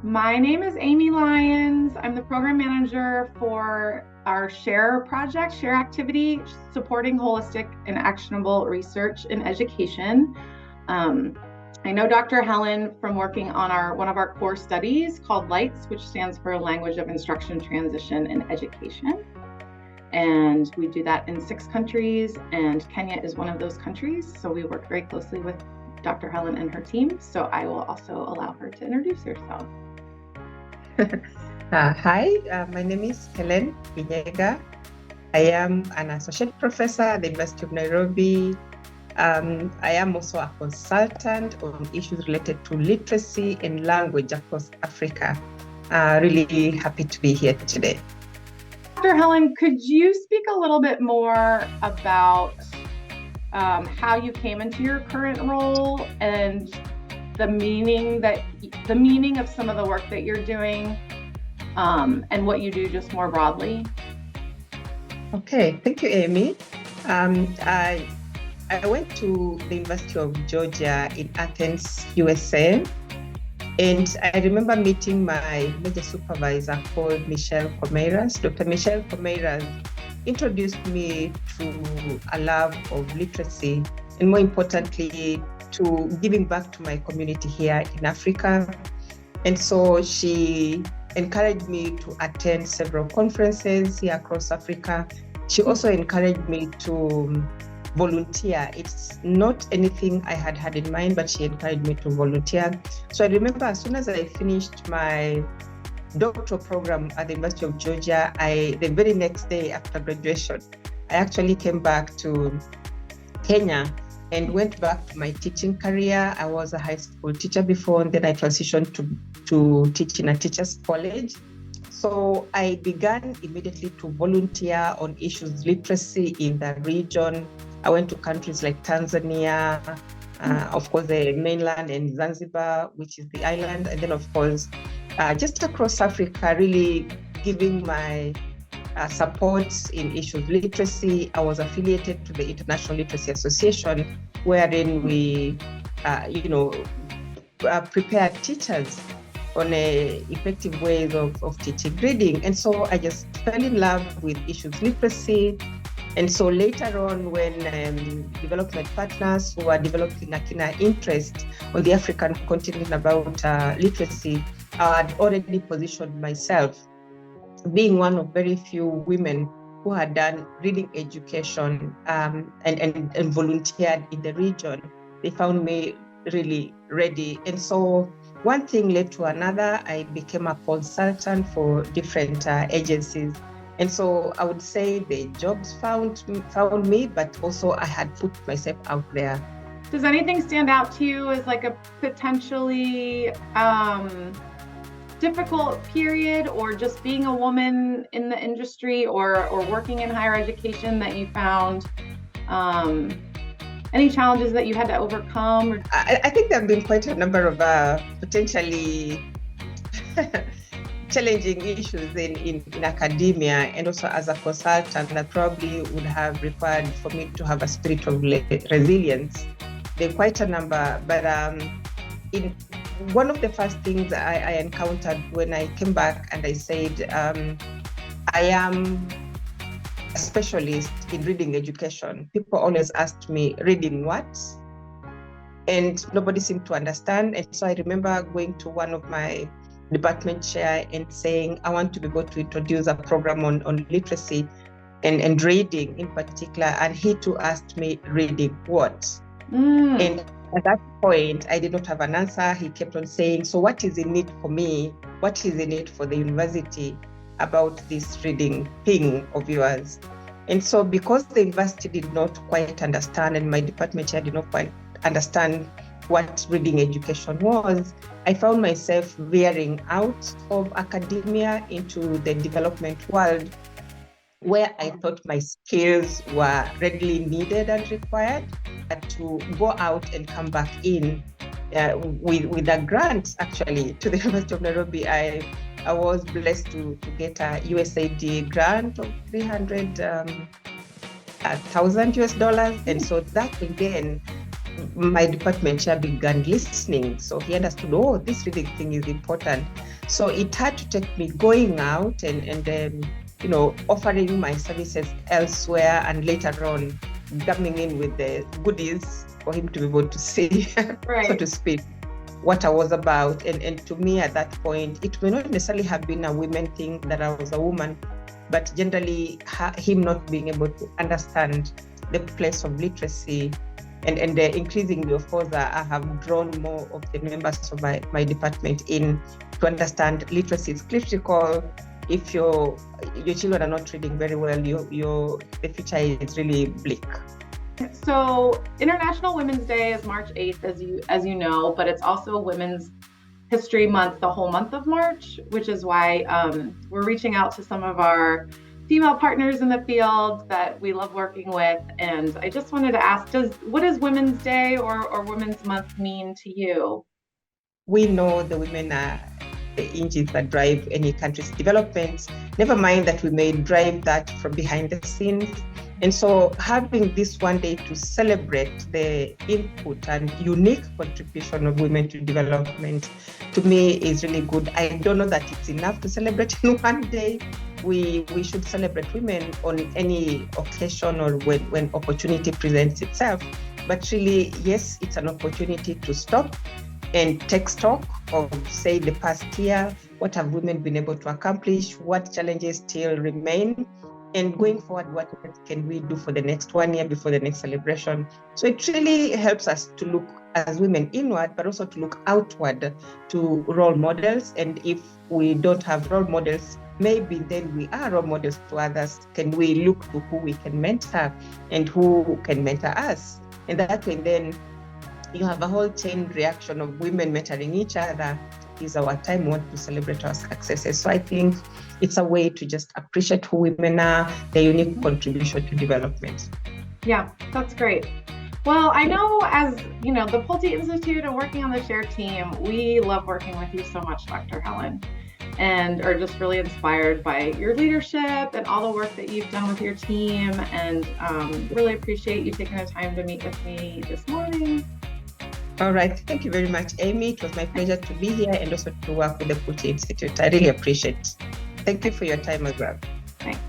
My name is Aimee Lyons. I'm the program manager for our SHARE project, SHARE activity, supporting holistic and actionable research in education. I know Dr. Hellen from working on one of our core studies called LIGHTS, which stands for Language of Instruction Transition in Education. And we do that in 6 countries, and Kenya is one of those countries. So we work very closely with Dr. Hellen and her team. So I will also allow her to introduce herself. Hi, my name is Hellen Inyega. I am an associate professor at the University of Nairobi. I am also a consultant on issues related to literacy and language across Africa. Really happy to be here today. Dr. Hellen, could you speak a little bit more about how you came into your current role and the meaning of some of the work that you're doing, and what you do just more broadly? Okay, thank you, Aimee. I went to the University of Georgia in Athens, USA, and I remember meeting my major supervisor called Michelle Comeiras. Dr. Michelle Comeiras introduced me to a love of literacy, and more importantly, to giving back to my community here in Africa. And so she encouraged me to attend several conferences here across Africa. She also encouraged me to volunteer. It's not anything I had in mind, but she encouraged me to volunteer. So I remember as soon as I finished my doctoral program at the University of Georgia, the very next day after graduation, I actually came back to Kenya and went back to my teaching career. I was a high school teacher before, and then I transitioned to teach in a teacher's college. So I began immediately to volunteer on issues literacy in the region. I went to countries like Tanzania, of course the mainland, and Zanzibar, which is the island, and then of course just across Africa, really giving my support in issues literacy. I was affiliated to the International Literacy Association, wherein we, prepare teachers on effective ways of teaching reading. And so I just fell in love with issues literacy. And so later on, when development partners who are developing a keen interest on the African continent about literacy, I had already positioned myself being one of very few women who had done reading education and volunteered in the region. They found me really ready. And so one thing led to another. I became a consultant for different agencies. And so I would say the jobs found me, but also I had put myself out there. Does anything stand out to you as like a potentially difficult period, or just being a woman in the industry or working in higher education that you found any challenges that you had to overcome? I think there have been quite a number of potentially challenging issues in academia, and also as a consultant that probably would have required for me to have a spirit of resilience. There are quite a number, but one of the first things I encountered when I came back and I said, I am a specialist in reading education. People always asked me, reading what? And nobody seemed to understand. And so I remember going to one of my department chair and saying, I want to be able to introduce a program on literacy and reading in particular. And he too asked me, reading what? And at that point, I did not have an answer. He kept on saying, so what is in it for me? What is in it for the university about this reading thing of yours? And so because the university did not quite understand, and my department chair did not quite understand what reading education was, I found myself veering out of academia into the development world, where I thought my skills were readily needed and required, to go out and come back in with a grant, actually, to the University of Nairobi. I was blessed to get a USAID grant of $300,000, and so that again, my department chair began listening. So he understood, oh, this reading thing is important. So it had to take me going out and offering my services elsewhere, and later on coming in with the goodies for him to be able to see, right. so to speak, what I was about. And to me at that point, it may not necessarily have been a women thing that I was a woman, but generally him not being able to understand the place of literacy. And increasingly, of course, I have drawn more of the members of my department in to understand literacy is critical. If your children are not reading very well, the future is really bleak. So International Women's Day is March 8th, as you know, but it's also Women's History Month, the whole month of March, which is why we're reaching out to some of our female partners in the field that we love working with. And I just wanted to ask, what does Women's Day or Women's Month mean to you? We know the women are the engines that drive any country's development. Never mind that we may drive that from behind the scenes. And so having this one day to celebrate the input and unique contribution of women to development, to me, is really good. I don't know that it's enough to celebrate in one day. We should celebrate women on any occasion or when opportunity presents itself. But really, yes, it's an opportunity to stop and take stock of, say, the past year. What have women been able to accomplish? What challenges still remain? And going forward, what can we do for the next 1 year before the next celebration? So it really helps us to look as women inward, but also to look outward to role models. And if we don't have role models, maybe then we are role models to others. Can we look to who we can mentor and who can mentor us? And that way, then you have a whole chain reaction of women mentoring each other. Is our time we want to celebrate our successes. So I think it's a way to just appreciate who women are, their unique contribution to development. Yeah, that's great. Well, I know, as you know, the Pulte Institute and working on the SHARE team, we love working with you so much, Dr. Hellen, and are just really inspired by your leadership and all the work that you've done with your team, and really appreciate you taking the time to meet with me this morning. All right. Thank you very much, Aimee. It was my pleasure to be here and also to work with the Pulte Institute. I really appreciate it. Thank you for your time as well. Thanks.